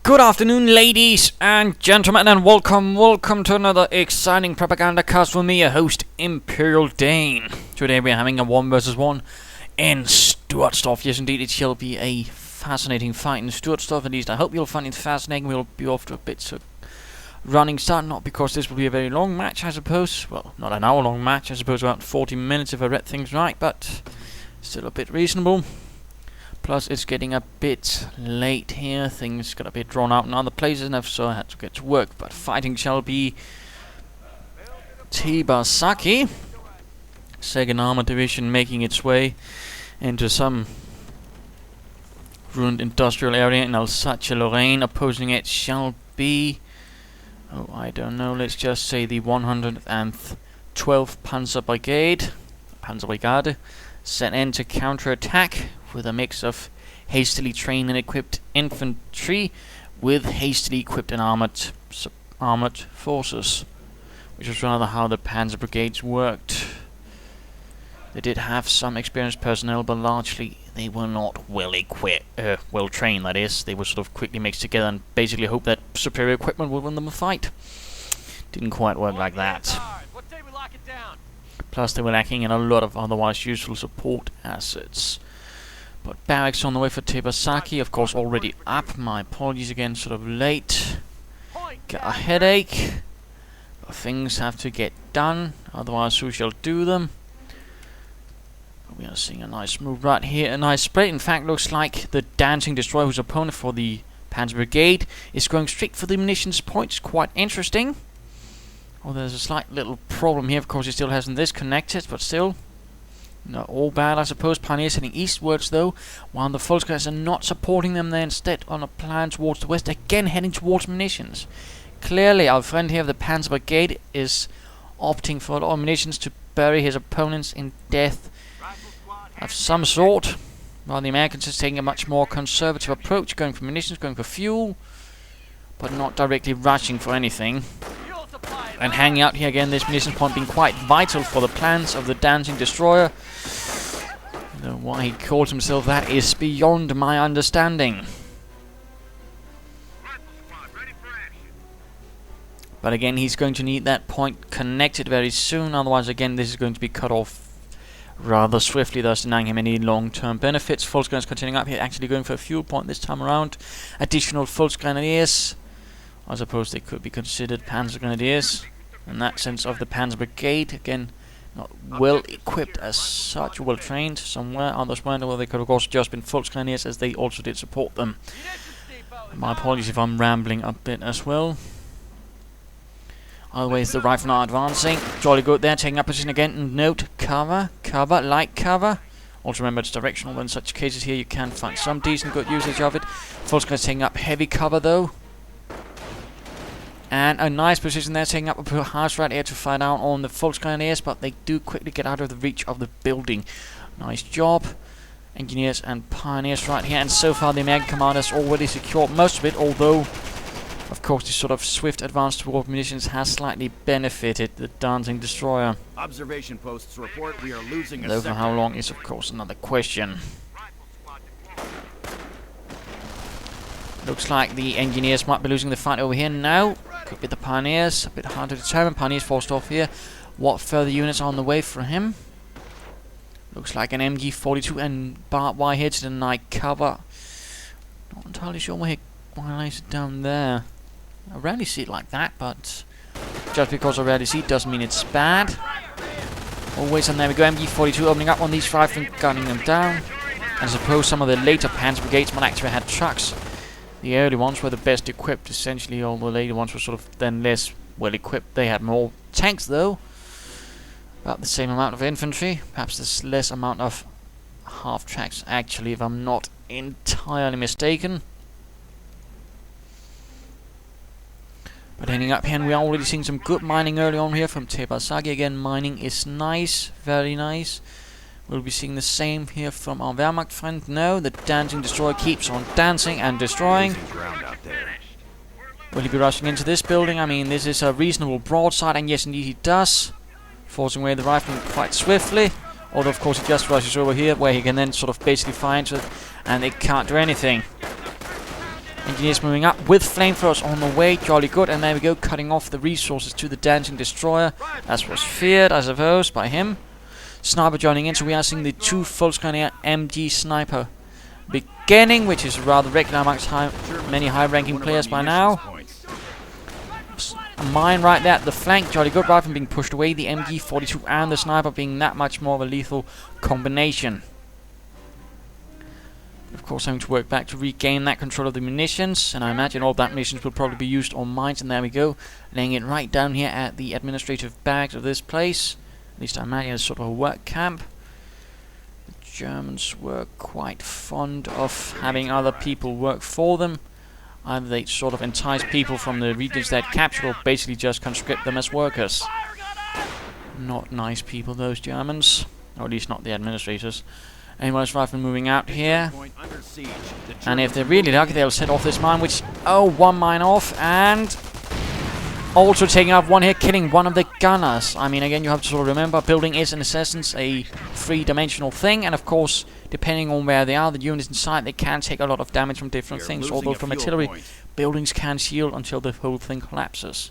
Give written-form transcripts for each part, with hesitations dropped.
Good afternoon, ladies and gentlemen, and welcome to another exciting Propagandacast with me, your host, Imperial Dane. Today we're having a 1 versus 1 in Sturzdorf. Yes, indeed, it shall be a fascinating fight in Sturzdorf. At least I hope you'll find it fascinating. We'll be off to a bit of running start, not because this will be a very long match, I suppose. Well, not an hour-long match, I suppose about 40 minutes if I read things right, but still a bit reasonable. Plus, it's getting a bit late here. Things got a bit drawn out in other places, and so I had to get to work. But fighting shall be Tibasaki, 2nd Armored Division, making its way into some ruined industrial area in Alsace-Lorraine. Opposing it shall be, oh, I don't know, let's just say the 112th Panzer Brigade, sent in to counter-attack with a mix of hastily trained and equipped infantry with hastily equipped and armored forces, which was rather how the Panzer Brigades worked. They did have some experienced personnel, but largely they were not well trained, that is. They were sort of quickly mixed together and basically hoped that superior equipment would win them a fight. Didn't quite work like that. Plus they were lacking in a lot of otherwise useful support assets. But barracks on the way for Tibasaki, of course already up. My apologies again, sort of late. Got a headache. But things have to get done, otherwise who shall do them? But we are seeing a nice move right here, a nice spread. In fact, looks like the Dancing Destroyer, whose opponent for the Panzer Brigade, is going straight for the munitions points. Quite interesting. Oh, there's a slight little problem here. Of course, it still hasn't this connected, but still. Not all bad, I suppose. Pioneers heading eastwards, though, while the Volksguards are not supporting them. They're instead on a plan towards the west, again heading towards munitions. Clearly, our friend here of the Panzer Brigade is opting for a lot of munitions to bury his opponents in death of some sort, while the Americans are taking a much more conservative approach, going for munitions, going for fuel, but not directly rushing for anything. And hanging out here again, this munitions point being quite vital for the plans of the Dancing Destroyer. Though why he calls himself that is beyond my understanding. But again, he's going to need that point connected very soon, otherwise again this is going to be cut off rather swiftly, thus denying him any long-term benefits. Volksguards continuing up here, actually going for a fuel point this time around. Additional Volksgrenadiers. I suppose they could be considered Panzergrenadiers in that sense of the Panzer Brigade. Again, not well equipped as such, well trained somewhere. Others weren't, well, they could have also just been Volksgrenadiers, as they also did support them. My apologies if I'm rambling a bit as well. Otherwise, the rifle are advancing. Jolly good there, taking up position again. And note, cover, light cover. Also remember it's directional. In such cases here, you can find some decent good usage of it. Volksguards taking up heavy cover though. And a nice position there, taking up a house right here to fight out on the Volksgrenadiers, but they do quickly get out of the reach of the building. Nice job. Engineers and pioneers right here, and so far the American commanders already secured most of it, although, of course, this sort of swift advance toward munitions has slightly benefited the Dancing Destroyer. Observation posts report we are losing a though for how long is, of course, another question. Looks like the engineers might be losing the fight over here now. Could be the pioneers. A bit hard to determine. Pioneers forced off here. What further units are on the way for him? Looks like an MG42 and barbed wire here to deny cover. Not entirely sure why he lays it down there. I rarely see it like that, but just because I rarely see it doesn't mean it's bad. Always, and there we go. MG42 opening up on these riflemen, gunning them down. And I suppose some of the later Panzer Brigades might actually have had trucks. The early ones were the best equipped, essentially. All the later ones were sort of then less well equipped. They had more tanks though, about the same amount of infantry. Perhaps there's less amount of half tracks actually, if I'm not entirely mistaken. But ending up here, and we are already seeing some good mining early on here from Tibasaki. Again, mining is nice, very nice. We'll be seeing the same here from our Wehrmacht friend. No, the Dancing Destroyer keeps on dancing and destroying. Will he be rushing into this building? I mean, this is a reasonable broadside, and yes, indeed he does. Forcing away the rifleman quite swiftly. Although, of course, he just rushes over here, where he can then sort of basically fire into it, and they can't do anything. Engineers moving up with flamethrowers on the way. Jolly good. And there we go, cutting off the resources to the dancing destroyer, as was feared, I suppose, by him. Sniper joining in, so we are seeing the 2 Volksgrenadier MG sniper beginning, which is rather regular amongst many high-ranking players by now. A mine right there at the flank. Jolly good. Rifle being pushed away. The MG42 and the sniper being that much more of a lethal combination. Of course, having to work back to regain that control of the munitions, and I imagine all that munitions will probably be used on mines. And there we go, laying it right down here at the administrative barracks of this place. At least I imagine it's sort of a work camp. The Germans were quite fond of having other people work for them. Either they sort of entice people from the regions they'd captured, or basically just conscript them as workers. Not nice people, those Germans. Or at least not the administrators. Anyways, rifle moving out here. And if they're really lucky, they'll set off this mine, which... Oh, 1 mine off, and... Also taking out 1 here, killing 1 of the gunners. I mean, again, you have to sort of remember, building is in essence a 3-dimensional thing, and of course, depending on where they are, the units inside, they can take a lot of damage from different things. Although from artillery, buildings can shield until the whole thing collapses.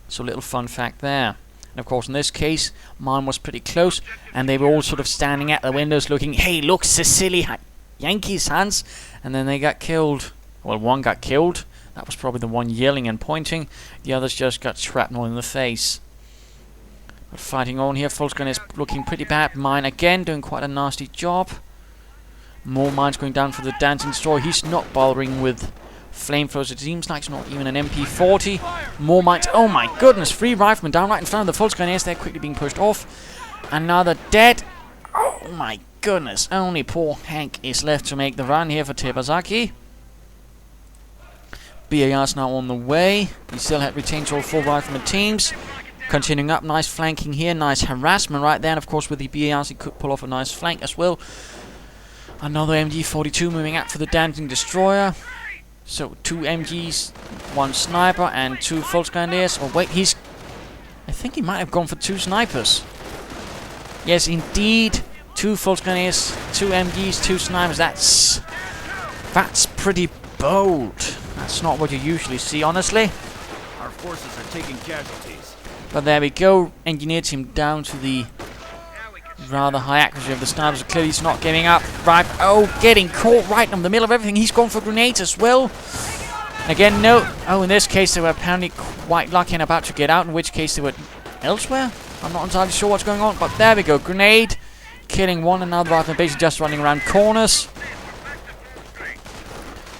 So a little fun fact there. And of course, in this case, mine was pretty close, and they were all sort of standing at the windows looking, hey, look, Sicily, Yankees, Hans! And then they got killed. Well, 1 got killed. That was probably the one yelling and pointing. The others just got shrapnel in the face. But fighting on here, Volksgrenadier is looking pretty bad. Mine again, doing quite a nasty job. More mines going down for the dancing destroyer. He's not bothering with flamethrowers. It seems like it's not even an MP40. More mines. Oh my goodness, 3 riflemen down right in front of the Volksgrenadiers. They're quickly being pushed off. Another dead. Oh my goodness. Only poor Hank is left to make the run here for Tebasaki. BAR's now on the way. He still retains all 4 rifleman teams. Continuing up, nice flanking here, nice harassment right there. And of course with the BARs he could pull off a nice flank as well. Another MG42 moving out for the dancing destroyer. So 2 MGs, 1 sniper and 2 Volksgrenadiers. Oh wait, I think he might have gone for 2 snipers. Yes, indeed. 2 Volksgrenadiers, 2 MGs, 2 snipers. That's pretty bold. That's not what you usually see, honestly. Our forces are taking casualties. But there we go. Engineer team down to the rather high accuracy of the snipers. Clearly he's not giving up. Right. Oh, getting caught right in the middle of everything. He's gone for grenades as well. Again, no. Oh, in this case they were apparently quite lucky and about to get out, in which case they were elsewhere. I'm not entirely sure what's going on, but there we go. Grenade. Killing 1 another rifleman, basically just running around corners.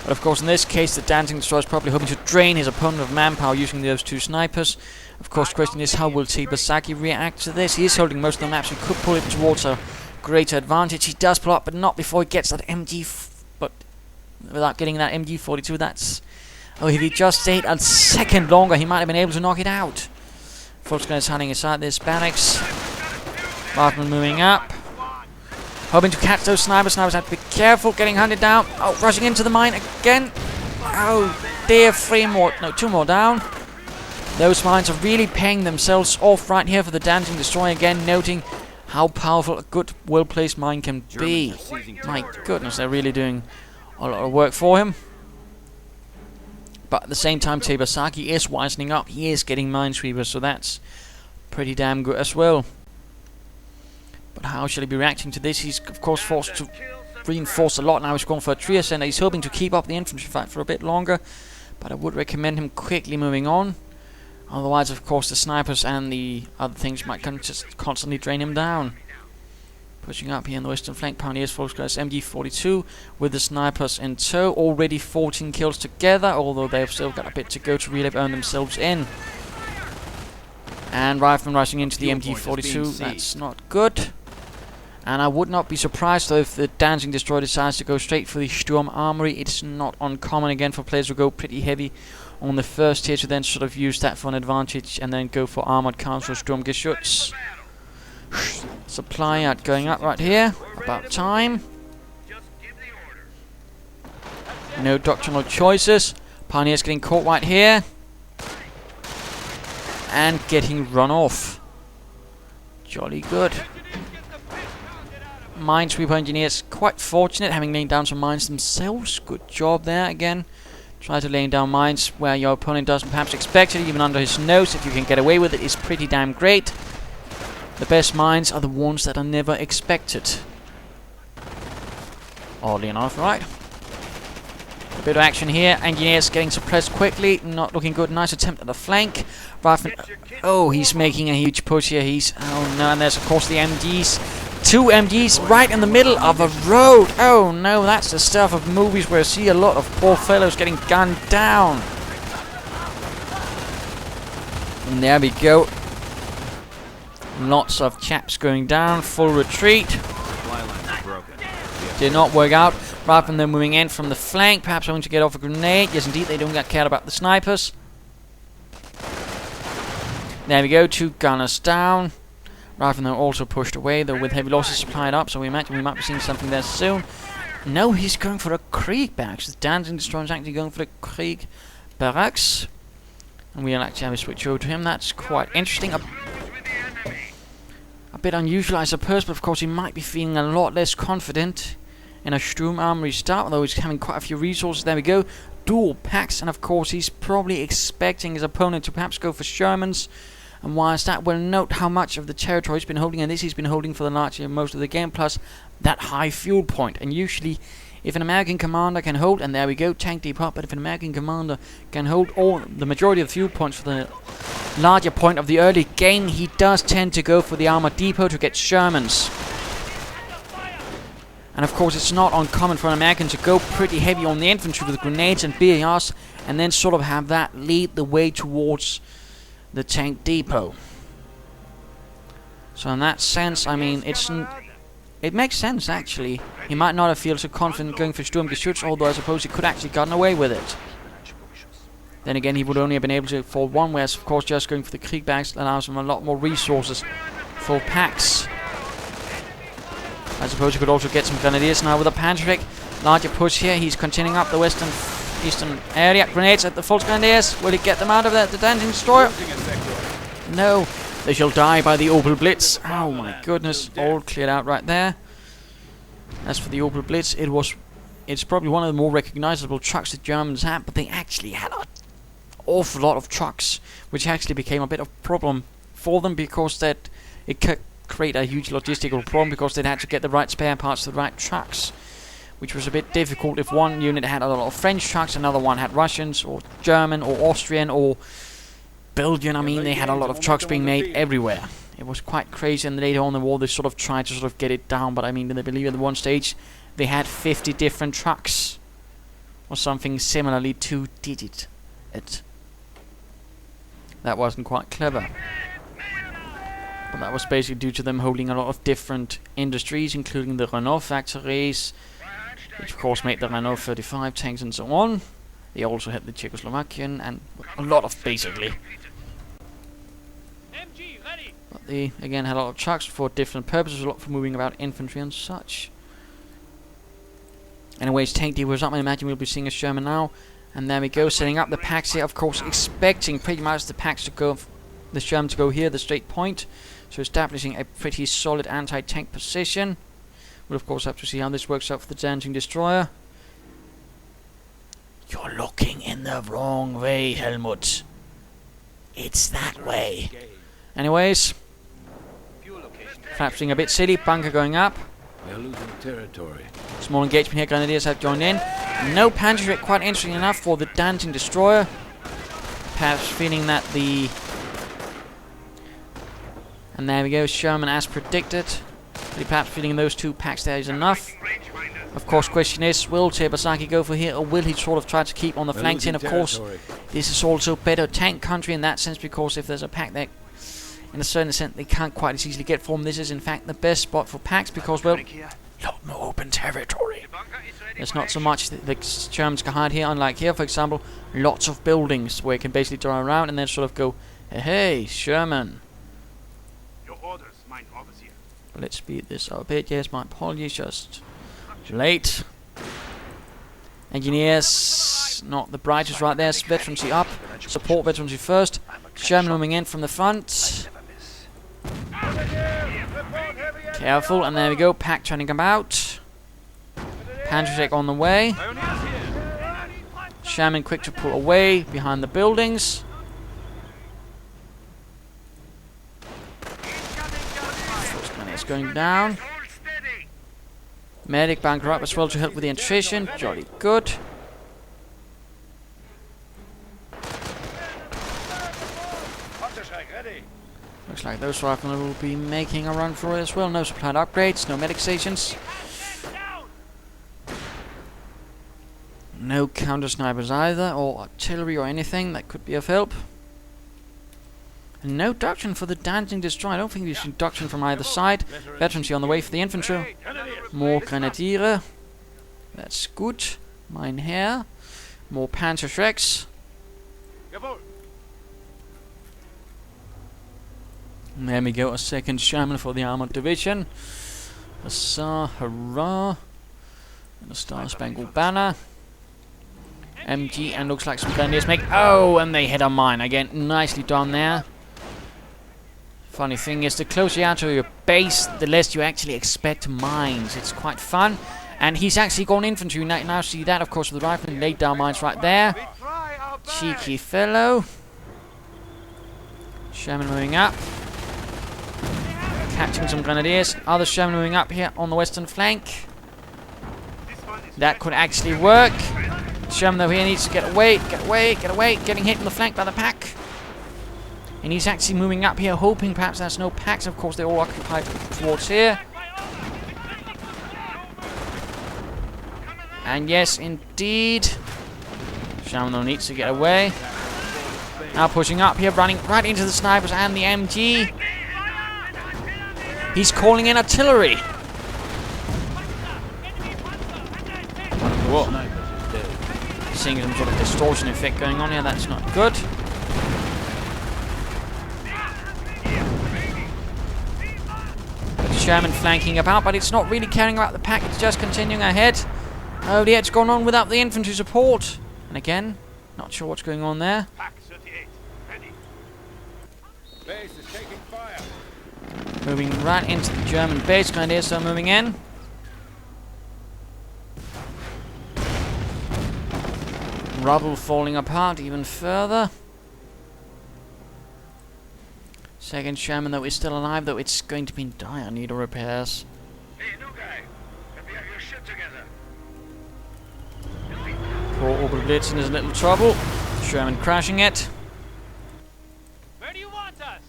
But of course in this case the dancing destroyer is probably hoping to drain his opponent of manpower using those 2 snipers. Of course the question is, how will Tebasaki react to this? He is holding most of the maps, he could pull it towards a greater advantage. He does pull up, but not before he gets that but without getting that MG42. That's... Oh, if he just stayed a second longer he might have been able to knock it out. Volksgrenadier is hiding inside this barracks. Rifleman moving up. Hoping to catch those snipers. Snipers have to be careful. Getting hunted down. Oh, rushing into the mine again. Oh dear, 2 more down. Those mines are really paying themselves off right here for the dancing destroyer. Again, noting how powerful a good, well-placed mine can be. My goodness, they're really doing a lot of work for him. But at the same time, Tebasaki is wisening up. He is getting minesweepers, so that's pretty damn good as well. But how shall he be reacting to this? He's of course forced to reinforce a lot now. He's gone for a trio center. He's hoping to keep up the infantry fight for a bit longer, but I would recommend him quickly moving on. Otherwise, of course, the snipers and the other things might just constantly drain him down. Pushing up here in the western flank, Pioneers Volksgrenadier MG42 with the snipers in tow. Already 14 kills together, although they've still got a bit to go to really earn themselves in. And Rifleman rushing into the MG42. That's not good. And I would not be surprised though if the dancing destroyer decides to go straight for the Sturm Armory. It's not uncommon again for players who go pretty heavy on the first tier to then sort of use that for an advantage and then go for armored counter Sturmgeschütz. Supply out going up right here. About time. No doctrinal choices. Pioneers getting caught right here. And getting run off. Jolly good. Minesweeper engineers quite fortunate, having laid down some mines themselves. Good job there again. Try to lay down mines where your opponent doesn't perhaps expect it, even under his nose. If you can get away with it, is pretty damn great. The best mines are the ones that are never expected. Oddly enough, right? A bit of action here. Engineers getting suppressed quickly. Not looking good. Nice attempt at the flank. Oh, he's making a huge push here. Oh no, and there's of course the MGs. 2 MGs right in the middle of a road. Oh no, that's the stuff of movies where you see a lot of poor fellows getting gunned down. And there we go. Lots of chaps going down. Full retreat. Did not work out. Rather than them moving in from the flank, perhaps going to get off a grenade. Yes, indeed, they don't get cared about the snipers. There we go, 2 gunners down. Rather than also pushed away, though, with heavy losses supplied up, so we imagine we might be seeing something there soon. No, he's going for the Krieg barracks. The Dancing Destroyer is actually going for the Krieg barracks. And we'll actually have a switch over to him. That's quite interesting. A bit unusual, I suppose, but of course he might be feeling a lot less confident in a Sturm armory start, although he's having quite a few resources. There we go. Dual packs, and of course he's probably expecting his opponent to perhaps go for Shermans. And why is that? Well, note how much of the territory he's been holding, and this he's been holding for the larger most of the game, plus that high fuel point. And usually, if an American commander can hold, and there we go, tank depot, but if an American commander can hold the majority of the fuel points for the larger point of the early game, he does tend to go for the armored depot to get Shermans. And of course, it's not uncommon for an American to go pretty heavy on the infantry with grenades and BARs, and then sort of have that lead the way towards the tank depot. So in that sense, I mean, it makes sense actually. He might not have felt so confident going for Sturmgeschütz, although I suppose he could actually gotten away with it. Then again, he would only have been able to fall one, whereas of course just going for the Krieg barracks allows him a lot more resources for packs. I suppose you could also get some grenadiers now with a Panzergrenadier. Larger push here. He's continuing up the eastern area. Grenades at the false grenadiers. Will he get them out of the Dancing Destroyer? No. They shall die by the Opel Blitz. Oh my goodness. All cleared out right there. As for the Opel Blitz, it's probably one of the more recognizable trucks the Germans had, but they actually had an awful lot of trucks, which actually became a bit of a problem for them because that it could create a huge logistical problem because they'd had to get the right spare parts to the right trucks, which was a bit difficult if one unit had a lot of French trucks, another one had Russians or German or Austrian or Belgian. I mean, they had a lot of trucks being made everywhere. It was quite crazy, and later on in the war they sort of tried to sort of get it down, but I mean, I believe at one stage they had 50 different trucks or something similarly 2-digit. That wasn't quite clever. But that was basically due to them holding a lot of different industries, including the Renault factories, which of course made the Renault 35 tanks and so on. They also had the Czechoslovakian and a lot of basically. But they again had a lot of trucks for different purposes, a lot for moving about infantry and such. Anyways, tank depots up. I imagine we'll be seeing a Sherman now. And there we go, setting up the packs here, of course, expecting pretty much the packs to go, the Sherman to go here, the straight point. So establishing a pretty solid anti-tank position. We'll of course have to see how this works out for the Dancing Destroyer. You're looking in the wrong way, Helmut. It's that way. Anyways, perhaps being a bit silly, bunker going up. We're losing territory. Small engagement here, Grenadiers have joined in. No Panzergrenadier, quite interesting enough for the Dancing Destroyer. Perhaps feeling that the... And there we go, Sherman as predicted. Perhaps feeling those 2 packs there is enough. Of course, question is, will Tebasaki go for here, or will he sort of try to keep on the flanks in? Of course, this is also better tank country in that sense, because if there's a pack there, in a certain sense, they can't quite as easily get from. This is in fact the best spot for packs, because, well, a lot more open territory. There's not so much that the Germans can hide here, unlike here, for example, lots of buildings where you can basically drive around and then sort of go, hey, Sherman. Let's speed this up a bit. Yes, my apologies, just late. Engineers, not the brightest right there. Veterancy up. Support veterancy first. Sherman moving in from the front. Careful, and there we go. Pack turning about. Panzergrenadier on the way. Shaman quick to pull away behind the buildings. First Grenadiers going down. Medic bunker up as well to help with the attrition. Jolly good. Looks like those riflemen will be making a run for it as well. No supplied upgrades, no medic stations. No counter snipers either, or artillery or anything that could be of help. And no doctrine for the dancing destroyer. I don't think we should doctrine from either side. Veterans on the way for the infantry. More Grenadier. That's good. Mine here. More Panzerschrecks. And there we go, a second Shaman for the armored division. Huzzah, hurrah. And a Star Spangled Banner. MG, and looks like some Grenadiers make... Oh, and they hit a mine again. Nicely done there. Funny thing is, the closer you are to your base, the less you actually expect mines. It's quite fun. And he's actually gone infantry. Now see that, of course, with the rifle. Laid down mines right there. Cheeky fellow. Shaman moving up. Catching some Grenadiers. Other Shaman moving up here on the western flank. That could actually work. Shaman though here needs to get away, get away, get away. Getting hit in the flank by the pack. And he's actually moving up here, hoping perhaps there's no packs. Of course, they're all occupied towards here. And yes, indeed. Shaman though needs to get away. Now pushing up here, running right into the snipers and the MG. He's calling in artillery. Whoa. Seeing some sort of distortion effect going on here, that's not good. Shaman flanking about, but it's not really caring about the pack, it's just continuing ahead. Oh dear, it's gone on without the infantry support. And again, not sure what's going on there. Base is taking fire. Moving right into the German base, Grenadiers are moving in. Rubble falling apart even further. Second Shaman, though, is still alive, though it's going to be in dire need of repairs. Hey, new guy. Let me have your shit together. Poor Orbital Blitzen is in little trouble. Sherman crashing it. Where do you want us?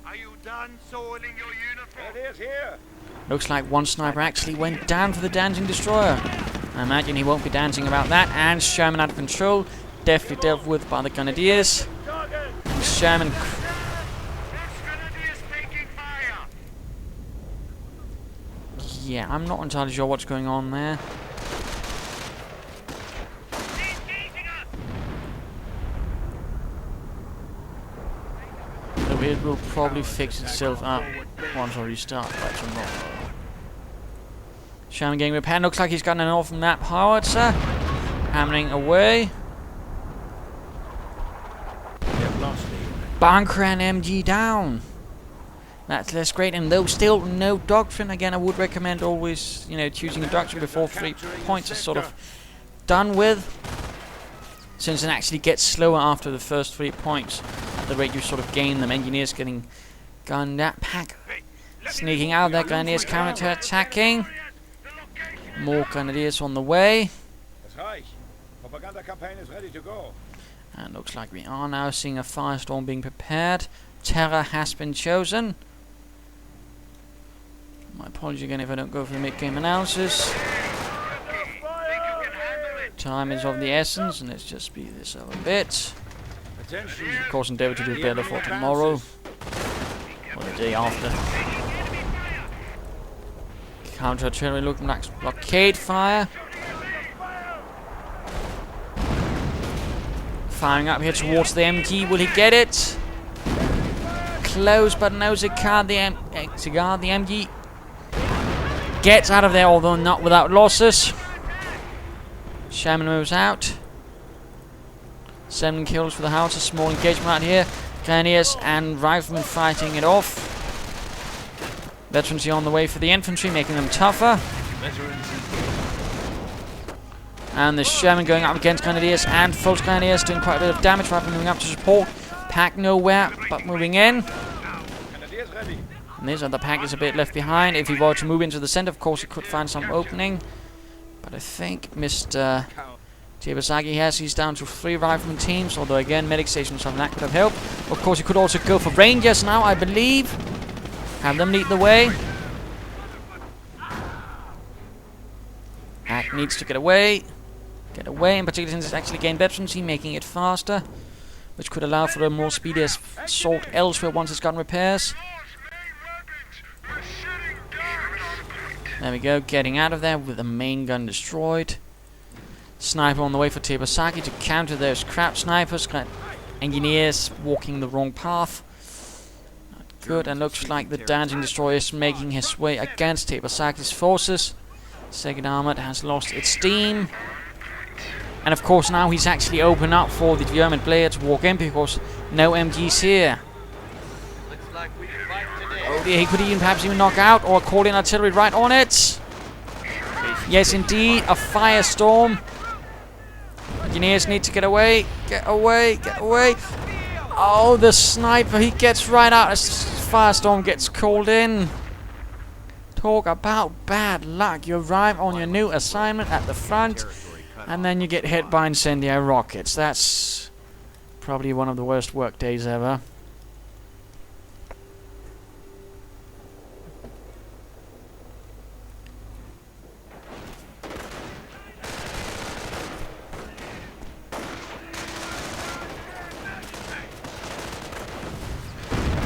Are you done soiling your uniform? It is here. Looks like one sniper actually went down for the dancing destroyer. I imagine he won't be dancing about that. And Sherman out of control. Definitely dealt with by the Grenadiers. And Sherman... Yeah, I'm not entirely sure what's going on there. So it will probably fix itself up once I restart by tomorrow. Shaman getting repaired. Looks like he's got an awful map howitzer. Hammering away. Bunker and MG down. That's less great, and though still no doctrine, again I would recommend always, choosing a doctrine before 3 points is sort of done with, since it actually gets slower after the first 3 points, at the rate you sort of gain them. Engineers getting gunned at, pack sneaking out there, Grenadiers counter-attacking, more Grenadiers on the way. Propaganda campaign is ready to go. And looks like we are now seeing a firestorm being prepared. Terror has been chosen. My apologies again if I don't go for the mid-game analysis. Time is of the essence, and let's just speed this up a bit. Of course, endeavour to do better for tomorrow, or the day after. Counter-artillery looking like blockade fire. Firing up here towards the MG. Will he get it? Close, but no Cigar. The MG gets out of there, although not without losses. Shaman moves out. 7 kills for the house. A small engagement out here. Grenadiers and riflemen fighting it off. Veterans here on the way for the infantry, making them tougher. And the Sherman going up against Grenadiers and Fult's Grenadiers doing quite a bit of damage. Right, moving up to support. Pack nowhere, but moving in. And this other pack is a bit left behind. If he were to move into the center, of course, he could find some opening. But I think Mr. Tebasaki he's down to 3 rifleman teams, although again, medic stations on that could have helped. Of course, he could also go for Rangers now, I believe. Have them lead the way. Pack needs to get away. Get away, in particular since it's actually gained veterancy, making it faster, which could allow for a more speedy assault elsewhere once it's gotten repairs. There we go, getting out of there with the main gun destroyed. Sniper on the way for Tebasaki to counter those crap snipers. Engineers walking the wrong path. Not good, and looks like the dancing destroyer is making his way against Tebasaki's forces. Second Armoured has lost its steam. And of course now he's actually opened up for the German player to walk in because no MGs here. Oh dear, he could even perhaps even knock out or call in artillery right on it. Yes indeed, a firestorm. Engineers need to get away, get away, get away. Oh, the sniper, he gets right out as firestorm gets called in. Talk about bad luck. You arrive on your new assignment at the front and then you get hit by incendiary rockets. That's probably one of the worst work days ever.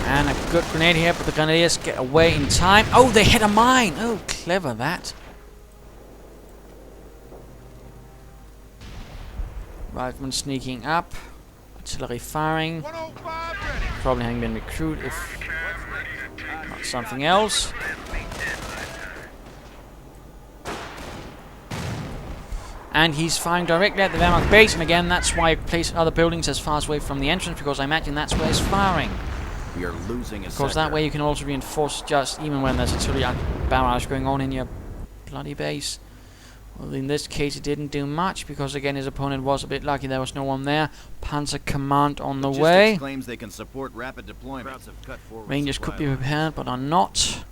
And a good grenade here, but the Grenadiers get away in time. Oh, they hit a mine! Oh, clever that. Rifleman sneaking up. Artillery firing. Probably having been recruited if not something else. And he's firing directly at the Wehrmacht base, and again, that's why I placed other buildings as far away from the entrance, because I imagine that's where he's firing. We are losing a Because that way you can also reinforce just even when there's artillery barrage going on in your bloody base. Well, in this case it didn't do much because again his opponent was a bit lucky there was no one there. Panzer Command on the way. Claims they can support rapid deployment. Rangers could be prepared but are not.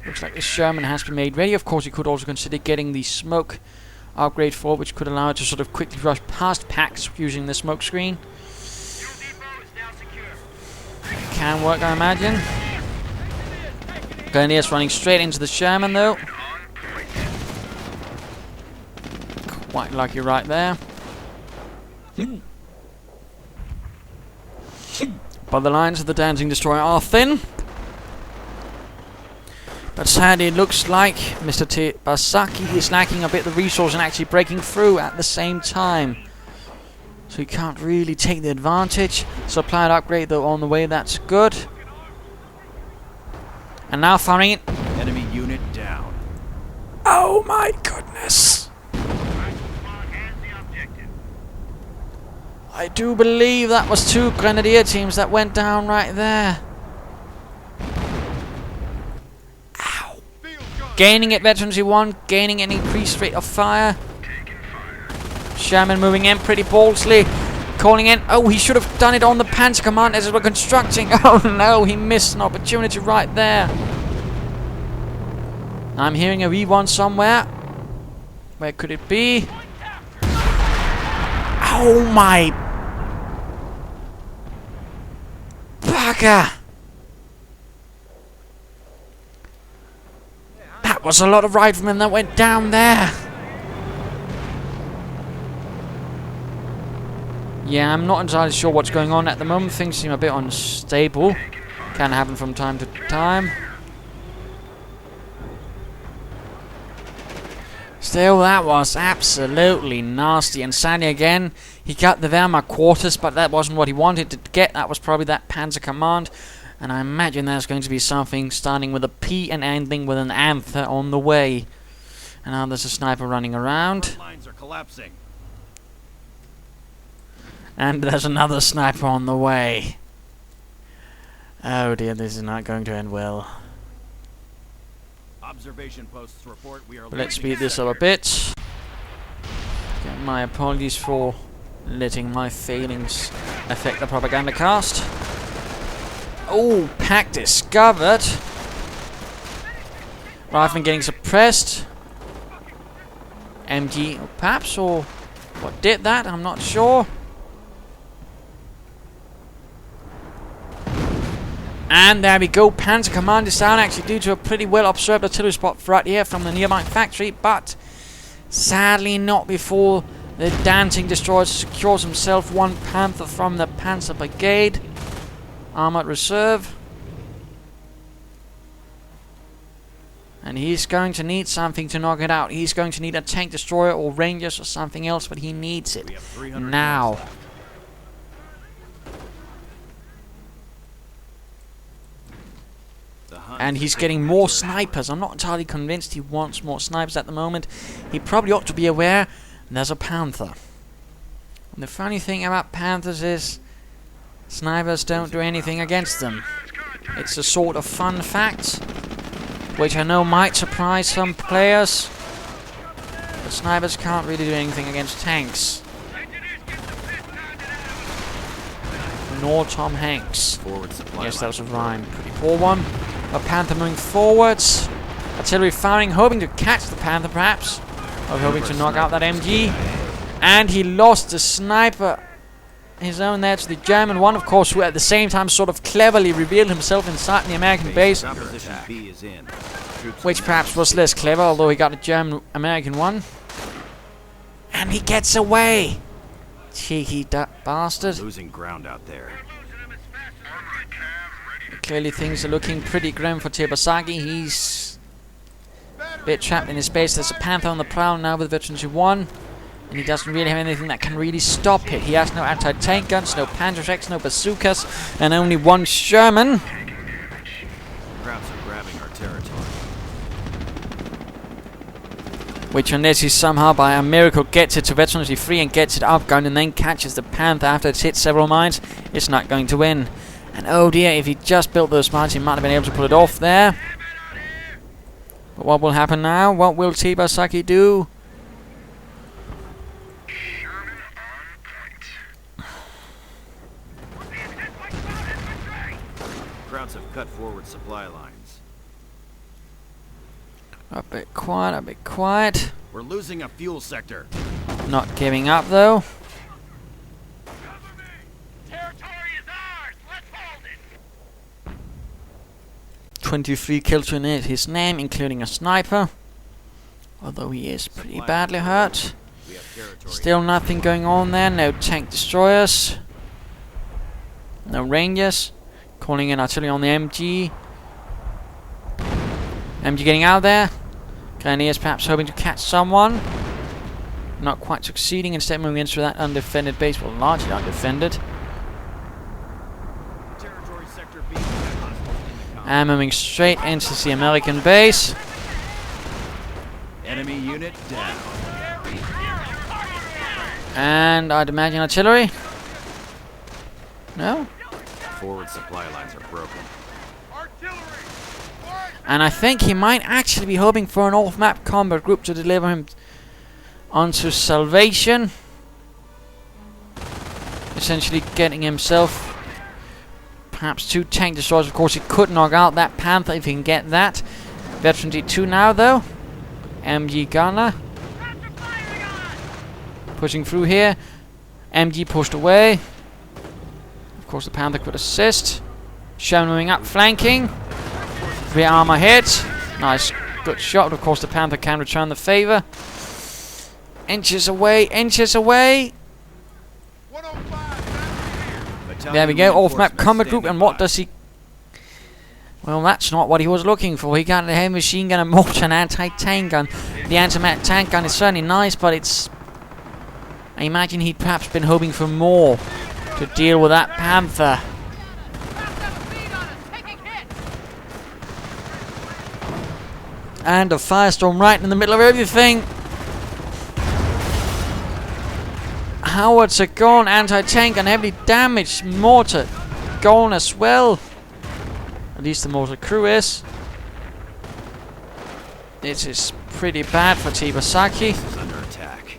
Looks like the Sherman has been made ready. Of course he could also consider getting the smoke upgrade for, which could allow it to sort of quickly rush past packs using the smoke screen. Can work, I imagine. Grenadiers running straight into the Sherman though. Quite lucky right there. But the lines of the dancing destroyer are thin. But sadly it looks like Mr. Tebasaki is lacking a bit of the resource and actually breaking through at the same time. So he can't really take the advantage. Supplied upgrade though on the way, that's good. And now firing it. Enemy unit down. Oh my goodness. I do believe that was 2 Grenadier teams that went down right there. Gaining at veterancy 1, gaining an increased rate of fire. Sherman moving in pretty boldly, calling in. Oh, he should have done it on the Panzer Command as it were constructing. Oh no, he missed an opportunity right there. I'm hearing a V1 somewhere. Where could it be? Oh my bugger! That was a lot of riflemen that went down there. Yeah, I'm not entirely sure what's going on at the moment. Things seem a bit unstable. Can happen from time to time. Still, that was absolutely nasty. And sadly again, he got the Wehrmacht quarters, but that wasn't what he wanted to get. That was probably that Panzer Command. And I imagine there's going to be something starting with a P and ending with an anther on the way. And now there's a sniper running around. Lines are collapsing. And there's another sniper on the way. Oh dear, this is not going to end well. Observation posts report we are But let's losing speed this up a bit. Again, my apologies for letting my failings affect the propaganda cast. Oh, pack discovered. Rifleman getting suppressed. MG, perhaps, or what did that? I'm not sure. And there we go. Panzer Command is down, actually due to a pretty well observed artillery spot right here from the nearby factory, but sadly not before the dancing destroyer secures himself one Panther from the Panzer Brigade. Armoured reserve. And he's going to need something to knock it out. He's going to need a tank destroyer or Rangers or something else, but he needs it now. And he's getting more snipers. I'm not entirely convinced he wants more snipers at the moment. He probably ought to be aware there's a Panther. And the funny thing about Panthers is snipers don't do anything against them. It's a sort of fun fact, which I know might surprise some players. But snipers can't really do anything against tanks. Nor Tom Hanks. Yes, that was a rhyme. Pretty poor one. A Panther moving forwards. Artillery firing, hoping to catch the Panther perhaps. Or hoping to knock out that MG. And he lost the sniper. His own there to the German one, of course, who at the same time sort of cleverly revealed himself inside the American base. Which perhaps was less clever, although he got a German-American one. And he gets away. Cheeky bastard. Losing ground out there. Clearly things are looking pretty grim for Tebasaki. He's a bit trapped in his base. There's a Panther on the prowl now with Veterans 1. And he doesn't really have anything that can really stop it. He has no anti-tank guns, no Panzergrenadiers, no bazookas, and only one Sherman. Crowds are grabbing our territory. Which, unless he somehow by a miracle gets it to Veterans 3 and gets it outgunned and then catches the Panther after it's hit several mines, it's not going to win. And oh dear, if he just built those mines, he might have been able to pull it off there. But what will happen now? What will Tebasaki do? Crowds have cut forward supply lines. A bit quiet, a bit quiet. We're losing a fuel sector. Not giving up though. 23 kills to his name, including a sniper. Although he is pretty badly hurt. Still nothing going on there. No tank destroyers. No Rangers. Calling in artillery on the MG. MG getting out there. Grenadiers perhaps hoping to catch someone. Not quite succeeding. Instead moving into that undefended base. Well, largely undefended. And moving straight into the American base. Enemy unit down. And I'd imagine artillery. No? Forward supply lines are broken. And I think he might actually be hoping for an off-map combat group to deliver him onto salvation. Essentially getting himself perhaps 2 tank destroyers. Of course, he could knock out that Panther if he can get that. Veteran D2 now, though. MG gunner. Pushing through here. MG pushed away. Of course, the Panther could assist. Sherman moving up, flanking. Rear armor hit. Nice, good shot. Of course, the Panther can return the favor. Inches away, inches away. There we go, off-map combat group, and what does he... Well, that's not what he was looking for. He got a heavy machine gun, a mortar, an anti-tank gun. The anti-tank gun is certainly nice, but it's... I imagine he'd perhaps been hoping for more to deal with that Panther. And a firestorm right in the middle of everything. Howards are gone, anti-tank and heavily damaged. Mortar gone as well. At least the mortar crew is. This is pretty bad for Tibasaki. Is under attack.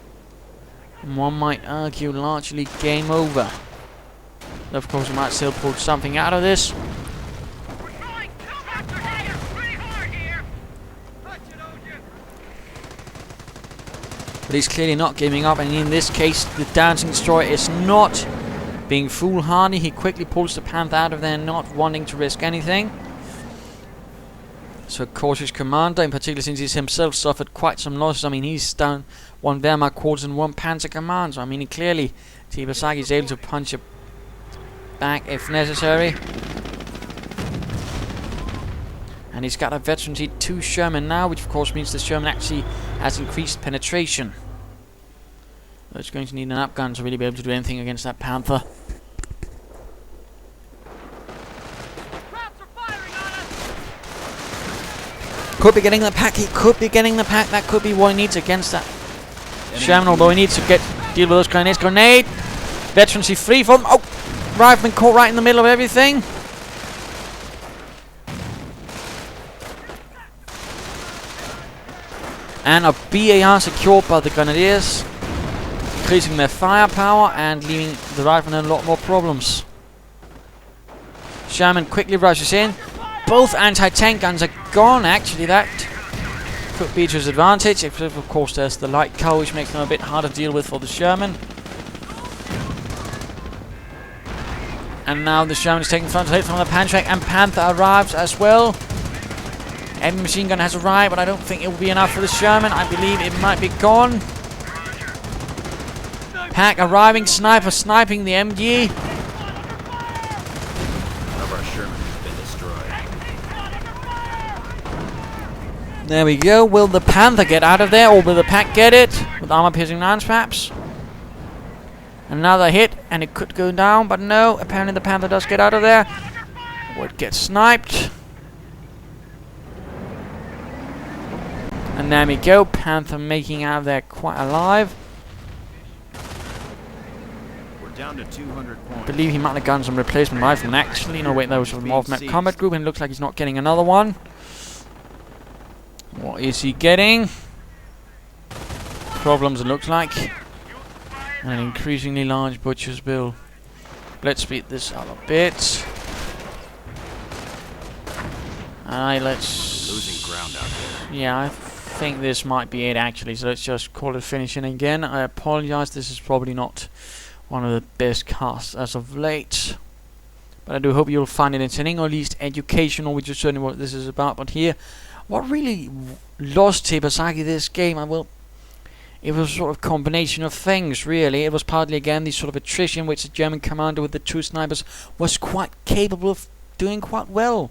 And one might argue largely game over. Of course, we might still pull something out of this. We're trying. Come after here. Pretty hard here. Touch it, Oja. But he's clearly not giving up, and in this case, the Dancing Destroyer is not being foolhardy. He quickly pulls the Panther out of there, not wanting to risk anything. So cautious commander, in particular since he's himself suffered quite some losses. I mean, he's down 1 Wehrmacht quarters and 1 Panzer command. So I mean, clearly Tibasaki is able to punch it back if necessary. And he's got a veterancy 2 Sherman now, which of course means the Sherman actually has increased penetration. So it's going to need an upgun to really be able to do anything against that Panther. Could be getting the pack. He could be getting the pack. That could be what he needs against that Sherman. Although he needs to deal with those grenades. Grenade. Veterancy 3 for them. Oh, Rifleman caught right in the middle of everything. And a BAR secured by the Grenadiers, increasing their firepower and leaving the Rifleman in a lot more problems. Sherman quickly rushes in. Both anti-tank guns are gone. Actually, that could be to his advantage. Except, of course, there's the light cover, which makes them a bit harder to deal with for the Sherman. And now the Sherman is taking frontal hit from the Panzergrenadier, and Panther arrives as well. Heavy machine gun has arrived, but I don't think it will be enough for the Sherman. I believe it might be gone. Pack arriving, sniper sniping the MG. One of our Sherman has been destroyed. There we go. Will the Panther get out of there, or will the Pack get it? With armor-piercing rounds, perhaps? Another hit, and it could go down, but no. Apparently the Panther does get out of there. Would get sniped. And there we go. Panther making out of there quite alive. We're down to 200 points. I believe he might have gotten some replacement riflemen. Actually, no, wait, that was from off-map combat group, and it looks like he's not getting another one. What is he getting? Problems, it looks like. And an increasingly large butcher's bill. Let's speed this up a bit. Let's... Losing ground out there. Yeah, I think this might be it actually, so let's just call it finishing again. I apologize, this is probably not one of the best casts as of late. But I do hope you'll find it entertaining, or at least educational, which is certainly what this is about. But here, what really lost Tibasaki this game? Well, it was a sort of combination of things, really. It was partly, again, the sort of attrition, which the German commander with the 2 snipers was quite capable of doing quite well.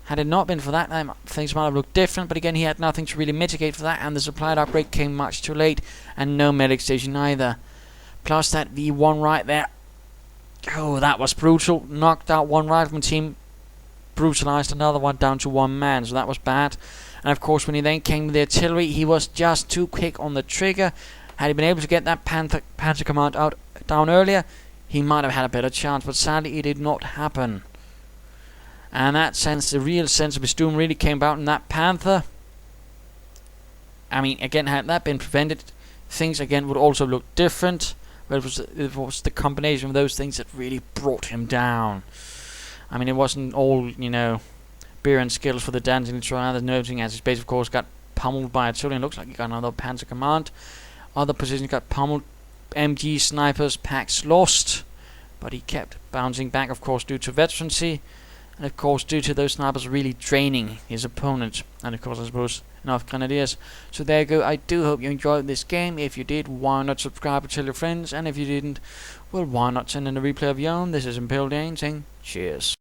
Had it not been for that, things might have looked different, but again, he had nothing to really mitigate for that, and the supply upgrade came much too late, and no medic station either. Plus that V1 right there. Oh, that was brutal. Knocked out 1 rifleman team, brutalized another one down to 1 man, so that was bad. And of course, when he then came with the artillery, he was just too quick on the trigger. Had he been able to get that Panzer command down earlier, he might have had a better chance, but sadly it did not happen. And that sense, the real sense of his doom really came about in that Panther. I mean, again, had that been prevented, things again would also look different. But it was the combination of those things that really brought him down. I mean, it wasn't all, you know, beer and skills for the Dancing Destroyer. There's noting as his base, of course, got pummeled by artillery. It looks like he got another Panzer command. Other positions got pummeled. MG snipers, packs lost. But he kept bouncing back, of course, due to veterancy. And of course, due to those snipers really draining his opponent. And of course, I suppose, enough Grenadiers. So there you go. I do hope you enjoyed this game. If you did, why not subscribe and tell your friends? And if you didn't, well, why not send in a replay of your own? This is Imperial Dane saying cheers.